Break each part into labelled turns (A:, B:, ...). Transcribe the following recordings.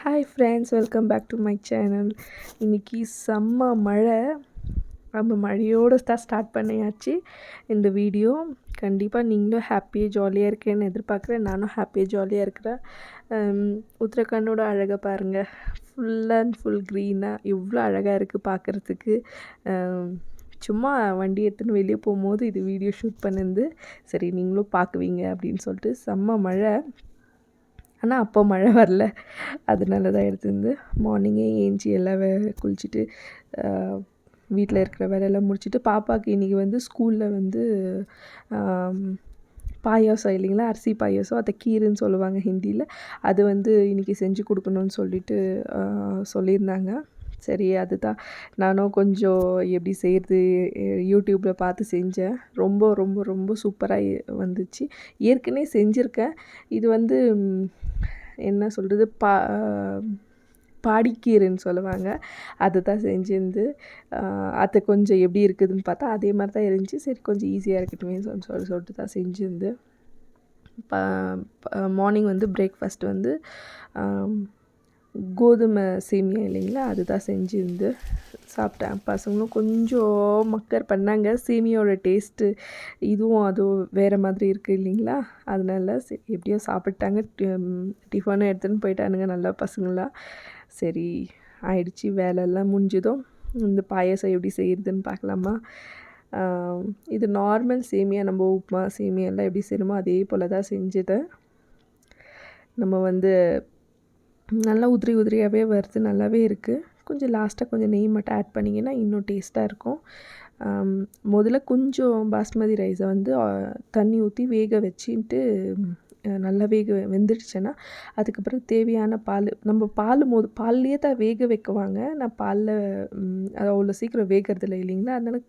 A: Hi friends, welcome back to my channel. இன்றைக்கி செம்ம மழை. நம்ம மழையோடு தான் ஸ்டார்ட் பண்ணியாச்சு இந்த வீடியோ. கண்டிப்பாக நீங்களும் ஹாப்பியாக ஜாலியாக இருக்கேன்னு எதிர்பார்க்குறேன். நானும் ஹாப்பியாக ஜாலியாக இருக்கிறேன். உத்தரகாண்டோட அழகை பாருங்கள். ஃபுல் அண்ட் ஃபுல் க்ரீனாக எவ்வளோ அழகாக இருக்குது பார்க்குறதுக்கு. சும்மா வண்டி எடுத்துன்னு வெளியே போகும்போது இது வீடியோ ஷூட் பண்ணிருந்து சரி நீங்களும் பார்க்குவீங்க அப்படின்னு சொல்லிட்டு. செம்ம மழை, ஆனால் அப்போ மழை வரல, அதனால தான் எடுத்துருந்து மார்னிங்கே ஏஞ்சி எல்லாம் குளிச்சுட்டு வீட்டில் இருக்கிற வேலையெல்லாம் முடிச்சுட்டு பாப்பாவுக்கு இன்றைக்கி ஸ்கூலில் பாயாசம் இல்லைங்களா, அரிசி பாயாசம், அதை கீருன்னு சொல்லுவாங்க ஹிந்தியில். அது இன்றைக்கி செஞ்சு கொடுக்கணுன்னு சொல்லிட்டு சொல்லியிருந்தாங்க. சரி, அதுதான் நானும் கொஞ்சம் எப்படி செய்கிறது யூடியூப்பில் பார்த்து செஞ்சேன். ரொம்ப ரொம்ப ரொம்ப சூப்பராக வந்துச்சு. ஏற்கனவே செஞ்சுருக்கேன். இது என்ன சொல்கிறது, பாடிக்கீரைன்னு சொல்லுவாங்க. அதை தான் செஞ்சிருந்து அது கொஞ்சம் எப்படி இருக்குதுன்னு பார்த்தா அதே மாதிரி தான் இருந்துச்சு. சரி கொஞ்சம் ஈஸியாக இருக்கட்டுமே சொல்லிட்டு தான் செஞ்சிருந்து. மார்னிங் பிரேக்ஃபாஸ்ட் கோதுமை சேமியா இல்லைங்களா, அதுதான் செஞ்சுருந்து சாப்பிட்டேன். பசங்களும் கொஞ்சம் மக்கர் பண்ணாங்க. சேமியாவோட டேஸ்ட்டு இதுவும் அதுவும் வேறு மாதிரி இருக்குது இல்லைங்களா, அதனால சரி எப்படியோ சாப்பிட்டாங்க. டிஃபனும் எடுத்துன்னு போயிட்டானுங்க நல்லா பசங்களாம். சரி ஆயிடுச்சு, வேலையெல்லாம் முடிஞ்சதும் இந்த பாயாசம் எப்படி செய்கிறதுன்னு பார்க்கலாமா. இது நார்மல் சேமியா, நம்ம உப்புமா சேமியாலாம் எப்படி செய்யணுமோ அதே போல் தான் செஞ்சுட்டேன். நம்ம நல்லா உதிரியாகவே வருது, நல்லாவே இருக்குது. கொஞ்சம் லாஸ்ட்டாக கொஞ்சம் நெய் மட்டும் ஆட் பண்ணிங்கன்னா இன்னும் டேஸ்ட்டாக இருக்கும். முதல்ல கொஞ்சம் பாஸ்மதி ரைஸை தண்ணி ஊற்றி வேக வச்சுட்டு நல்லா வெந்துடுச்சுன்னா அதுக்கப்புறம் தேவையான பால், நம்ம பால்லையே தான் வேக வைக்குவாங்க. நான் பாலில் அது அவ்வளோ சீக்கிரம் வேகிறதில்ல இல்லைங்களா, அதனால்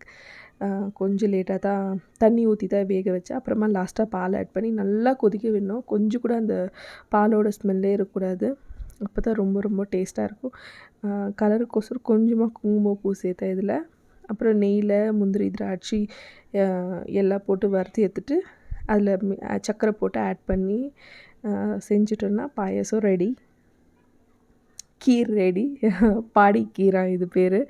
A: கொஞ்சம் லேட்டாக தான் தண்ணி ஊற்றி தான் வேக வச்சேன். அப்புறமா லாஸ்ட்டாக பால் ஆட் பண்ணி நல்லா கொதிக்க விடணும். கொஞ்சம் கூட அந்த பாலோட ஸ்மெல்லே இருக்கக்கூடாது. அப்போ தான் ரொம்ப ரொம்ப டேஸ்ட்டாக இருக்கும். கலருக்கோசரம் கொஞ்சமாக குங்குமப்பூ சேர்த்தேன் இதில். அப்புறம் நெய்யில் முந்திரி திராட்சை எல்லாம் போட்டு வறுத்து எடுத்துட்டு அதில் சர்க்கரை போட்டு ஆட் பண்ணி செஞ்சுட்டோன்னா பாயாசம் ரெடி, கீர் ரெடி. பாடிக்கீரா இது பேர்.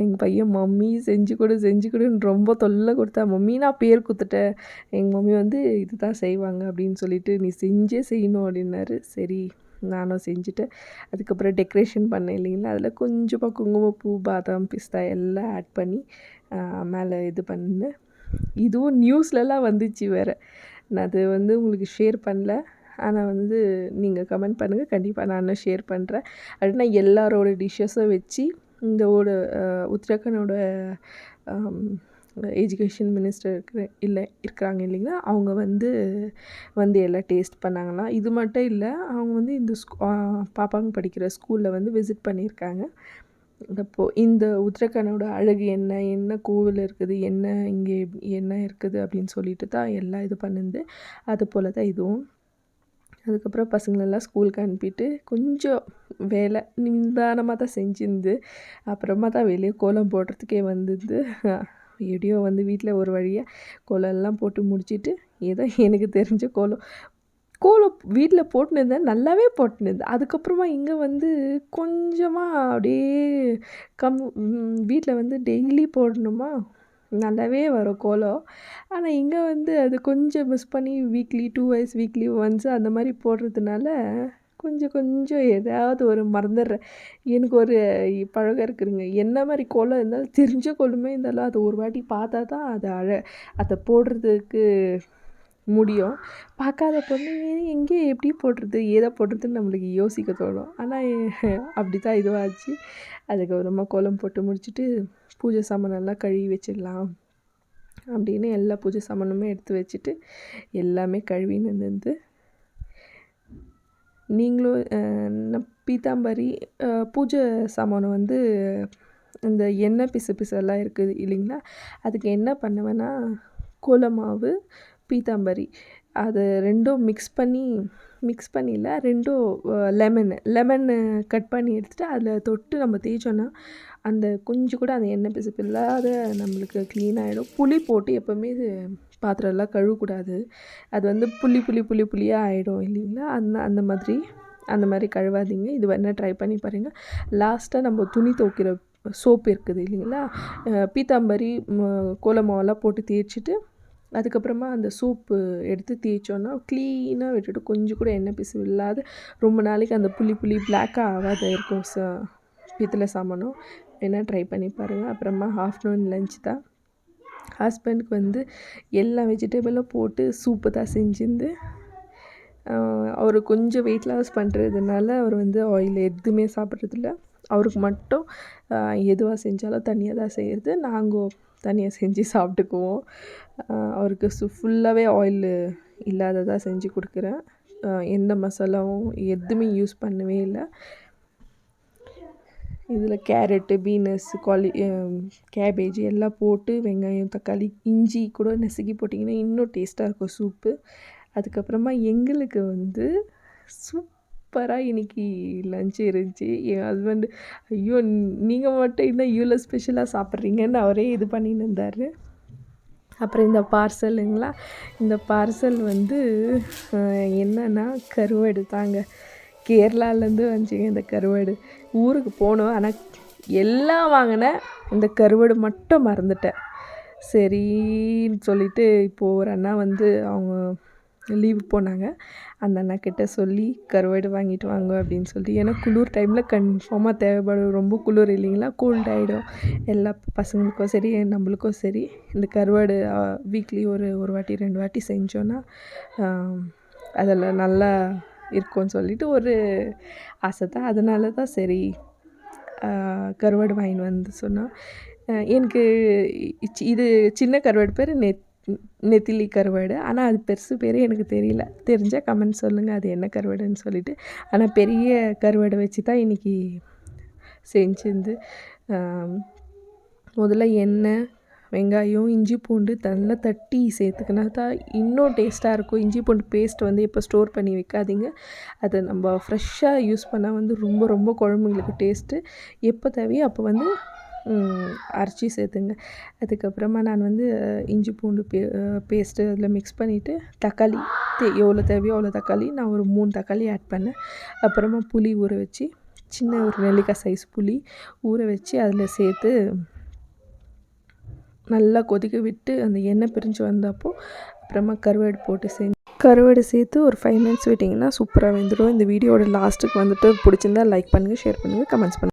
A: எங்கள் பையன் மம்மி செஞ்சு கொடுன்னு ரொம்ப தொல்லை கொடுத்தா. மம்மி நான் பேர் கொடுத்துட்டேன். எங்கள் மம்மி இது தான் செய்வாங்க அப்படின்னு சொல்லிட்டு நீ செஞ்சே செய்யணும் அப்படின்னாரு. சரி நானும் செஞ்சுட்டேன். அதுக்கப்புறம் டெக்கரேஷன் பண்ணேன் இல்லைங்களா, அதில் கொஞ்சமாக குங்குமப்பூ, பாதாம், பிஸ்தா எல்லாம் ஆட் பண்ணி மேலே இது பண்ணேன். இதுவும் நியூஸ்லலாம் வந்துச்சு வேறு. நான் அது உங்களுக்கு ஷேர் பண்ணல. ஆனால் நீங்கள் கமெண்ட் பண்ணுங்கள், கண்டிப்பாக நான் ஷேர் பண்ணுறேன். அப்படின்னா எல்லாரோட டிஷ்ஷஸும் வச்சு இந்த உத்தரகாண்டோட எஜுகேஷன் மினிஸ்டர் இருக்கிறாங்க இல்லைங்களா, அவங்க எல்லாம் டேஸ்ட் பண்ணாங்களாம். இது மட்டும் இல்லை, அவங்க இந்த பாப்பாங்க படிக்கிற ஸ்கூலில் விசிட் பண்ணியிருக்காங்க. அப்போது இந்த உத்தரகாண்டோட அழகு என்ன கோவில் இருக்குது, இங்கே என்ன இருக்குது அப்படின்னு சொல்லிட்டு தான் எல்லாம் இது பண்ணுது. அது போல் தான் இதுவும். அதுக்கப்புறம் பசங்களெல்லாம் ஸ்கூலுக்கு அனுப்பிட்டு கொஞ்சம் வேலை நிதானமாக தான் செஞ்சுருந்து அப்புறமா தான் வெளியே கோலம் போடுறதுக்கே எப்படியோ வீட்டில் ஒரு வழியாக கோலம்லாம் போட்டு முடிச்சுட்டு ஏதோ எனக்கு தெரிஞ்ச கோலம் வீட்டில் போட்டுனுருந்தேன், நல்லாவே போட்டுனுருந்தேன். அதுக்கப்புறமா இங்கே கொஞ்சமாக அப்படியே வீட்டில் டெய்லி போடணுமா, நல்லாவே வரும் கோலம். ஆனால் இங்கே அது கொஞ்சம் மிஸ் பண்ணி வீக்லி ஒன்ஸ் அந்த மாதிரி போடுறதுனால கொஞ்சம் ஏதாவது ஒரு மறந்துடுறேன். எனக்கு ஒரு பழக்கம் இருக்குதுங்க, என்ன மாதிரி கோலம் இருந்தாலும் தெரிஞ்ச கோலமே இருந்தாலும் அதை ஒரு வாட்டி பார்த்தா தான் அதை போடுறதுக்கு முடியும். பார்க்காத பொண்ணு எங்கே எப்படி போடுறது ஏதோ போடுறதுன்னு நம்மளுக்கு யோசிக்க தோணும். ஆனால் அப்படி தான் இதுவாச்சு. அதுக்கப்புறமா கோலம் போட்டு முடிச்சுட்டு பூஜை சாமானெல்லாம் கழுவி வச்சிடலாம் அப்படின்னு எல்லா பூஜை சாமானுமே எடுத்து வச்சுட்டு எல்லாமே கழுவின்னு நீங்களும் பீத்தாம்பரி பூஜை சாமானம் இந்த எண்ணெய் பிசுலாம் இருக்குது இல்லைங்களா, அதுக்கு என்ன பண்ணுவேன்னா கோலமாவு, பீத்தாம்பரி அது ரெண்டும் மிக்ஸ் பண்ணியில் ரெண்டும் லெமன் கட் பண்ணி எடுத்துகிட்டு அதில் தொட்டு நம்ம தேய்ச்சோன்னா அந்த கொஞ்சம் கூட அந்த எண்ணெய் பிசுப்பு இல்லாத நம்மளுக்கு க்ளீன் ஆகிடும். புளி போட்டு எப்போவுமே பாத்திரம்லாம் கழுவக்கூடாது. அது புளியாக ஆகிடும் இல்லைங்களா, அந்த மாதிரி அந்த மாதிரி கழுவாதீங்க. இது வேணால் ட்ரை பண்ணி பாருங்கள். லாஸ்ட்டாக நம்ம துணி துவைக்கிற சோப்பு இருக்குது இல்லைங்களா, பீத்தாம்பரி கோலமாவெல்லாம் போட்டு தேய்ச்சிட்டு அதுக்கப்புறமா அந்த சோப்பு எடுத்து தேய்ச்சோன்னா க்ளீனாக விட்டுட்டு கொஞ்சம் கூட எண்ணெய் பிசுவு இல்லாத ரொம்ப நாளைக்கு அந்த புளி பிளாக்காக ஆகாத இருக்கும் பித்தளை சாமானும். வேணால் ட்ரை பண்ணி பாருங்கள். அப்புறமா ஆஃப்டர்நூன் லஞ்ச் தான் ஹஸ்பண்டுக்கு வந்து எல்லா வெஜிடபிளும் போட்டு சூப்பு தான் செஞ்சிருந்து. அவர் கொஞ்சம் வெயிட் லாஸ் பண்ணுறதுனால அவர் வந்து ஆயில் எதுவுமே சாப்பிட்றதில்ல. அவருக்கு மட்டும் எதுவாக செஞ்சாலும் தனியாக தான் செய்கிறது. நாங்கள் தனியாக செஞ்சு சாப்பிட்டுக்குவோம். அவருக்கு ஃபுல்லாகவே ஆயில் இல்லாததாக செஞ்சு கொடுக்குறேன். எந்த மசாலாவும் எதுவுமே யூஸ் பண்ணவே இல்லை. இதில் கேரட்டு, பீனஸ், கேபேஜ் எல்லாம் போட்டு வெங்காயம், தக்காளி, இஞ்சி கூட நசுக்கி போட்டிங்கன்னா இன்னும் டேஸ்ட்டாக இருக்கும் சூப்பு. அதுக்கப்புறமா எங்களுக்கு வந்து சூப்பராக இன்றைக்கி லஞ்ச் இருந்துச்சு. என் ஹஸ்பண்டு ஐயோ நீங்கள் மட்டும் இன்னும் இவ்வளோ ஸ்பெஷலாக சாப்பிட்றீங்கன்னு அவரே இது பண்ணின்னு இருந்தார். அப்புறம் இந்த பார்சலுங்களா, இந்த பார்சல் வந்து என்னென்னா கருவாடு தாங்க. கேரளாலேருந்து வந்துச்சுங்க இந்த கருவாடு. ஊருக்கு போனோம், ஆனால் எல்லாம் வாங்கினேன், இந்த கருவாடு மட்டும் மறந்துட்டேன். சரின்னு சொல்லிவிட்டு இப்போது ஒரு அண்ணா வந்து அவங்க லீவு போனாங்க. அந்த அண்ணாக்கிட்ட சொல்லி கருவாடு வாங்கிட்டு வாங்க அப்படின்னு சொல்லி, ஏன்னா குளிர் டைமில் கன்ஃபார்மாக தேவைப்படும். ரொம்ப குளிர் இல்லைங்களா, கோல்ட் ஆகிடும். எல்லா பசங்களுக்கும் சரி நம்மளுக்கும் சரி இந்த கருவாடு வீக்லி ஒரு வாட்டி 2 வாட்டி செஞ்சோன்னா அதில் நல்லா இருக்கும்னு சொல்லிட்டு ஒரு ஆசை தான். அதனால தான் சரி கருவாடு வாங்கின்னு வந்து சொன்னால், எனக்கு இது சின்ன கருவாடு பேர் நெத்திலி கருவாடு. ஆனால் அது பெருசு பேர் எனக்கு தெரியல. தெரிஞ்சால் கமெண்ட் சொல்லுங்கள் அது என்ன கருவாடுன்னு சொல்லிவிட்டு. ஆனால் பெரிய கருவாடை வச்சு தான் இன்றைக்கி செஞ்சுருந்து. முதல்ல எண்ணெய், வெங்காயம், இஞ்சி பூண்டு நல்லா தட்டி சேர்த்துக்கினா தான் இன்னும் டேஸ்ட்டாக இருக்கும். இஞ்சி பூண்டு பேஸ்ட் வந்து எப்போ ஸ்டோர் பண்ணி வைக்காதீங்க. அதை நம்ம ஃப்ரெஷ்ஷாக யூஸ் பண்ணால் வந்து ரொம்ப குழம்புங்களுக்கு டேஸ்ட்டு. எப்போ தேவையோ அப்போ வந்து அரைச்சி சேர்த்துங்க. அதுக்கப்புறமா நான் வந்து இஞ்சி பூண்டு பேஸ்ட்டு அதில் மிக்ஸ் பண்ணிவிட்டு தக்காளி எவ்வளோ தேவையோ அவ்வளோ தக்காளி, நான் ஒரு 3 தக்காளி ஆட் பண்ணேன். அப்புறமா புளி ஊற வச்சு, சின்ன ஒரு நெல்லிக்காய் சைஸ் புளி ஊற வச்சு அதில் சேர்த்து நல்லா கொதிக்க விட்டு அந்த எண்ணெய் பிரிஞ்சு வந்தப்போ அப்புறமா கருவாடு சேர்த்து ஒரு 5 மினிட்ஸ் விட்டிங்கன்னா சூப்பராக வெந்துடும். இந்த வீடியோட லாஸ்ட்டுக்கு வந்துட்டு பிடிச்சிருந்தா லைக் பண்ணுங்கள், ஷேர் பண்ணுங்கள், கமெண்ட்ஸ் பண்ணுங்கள்.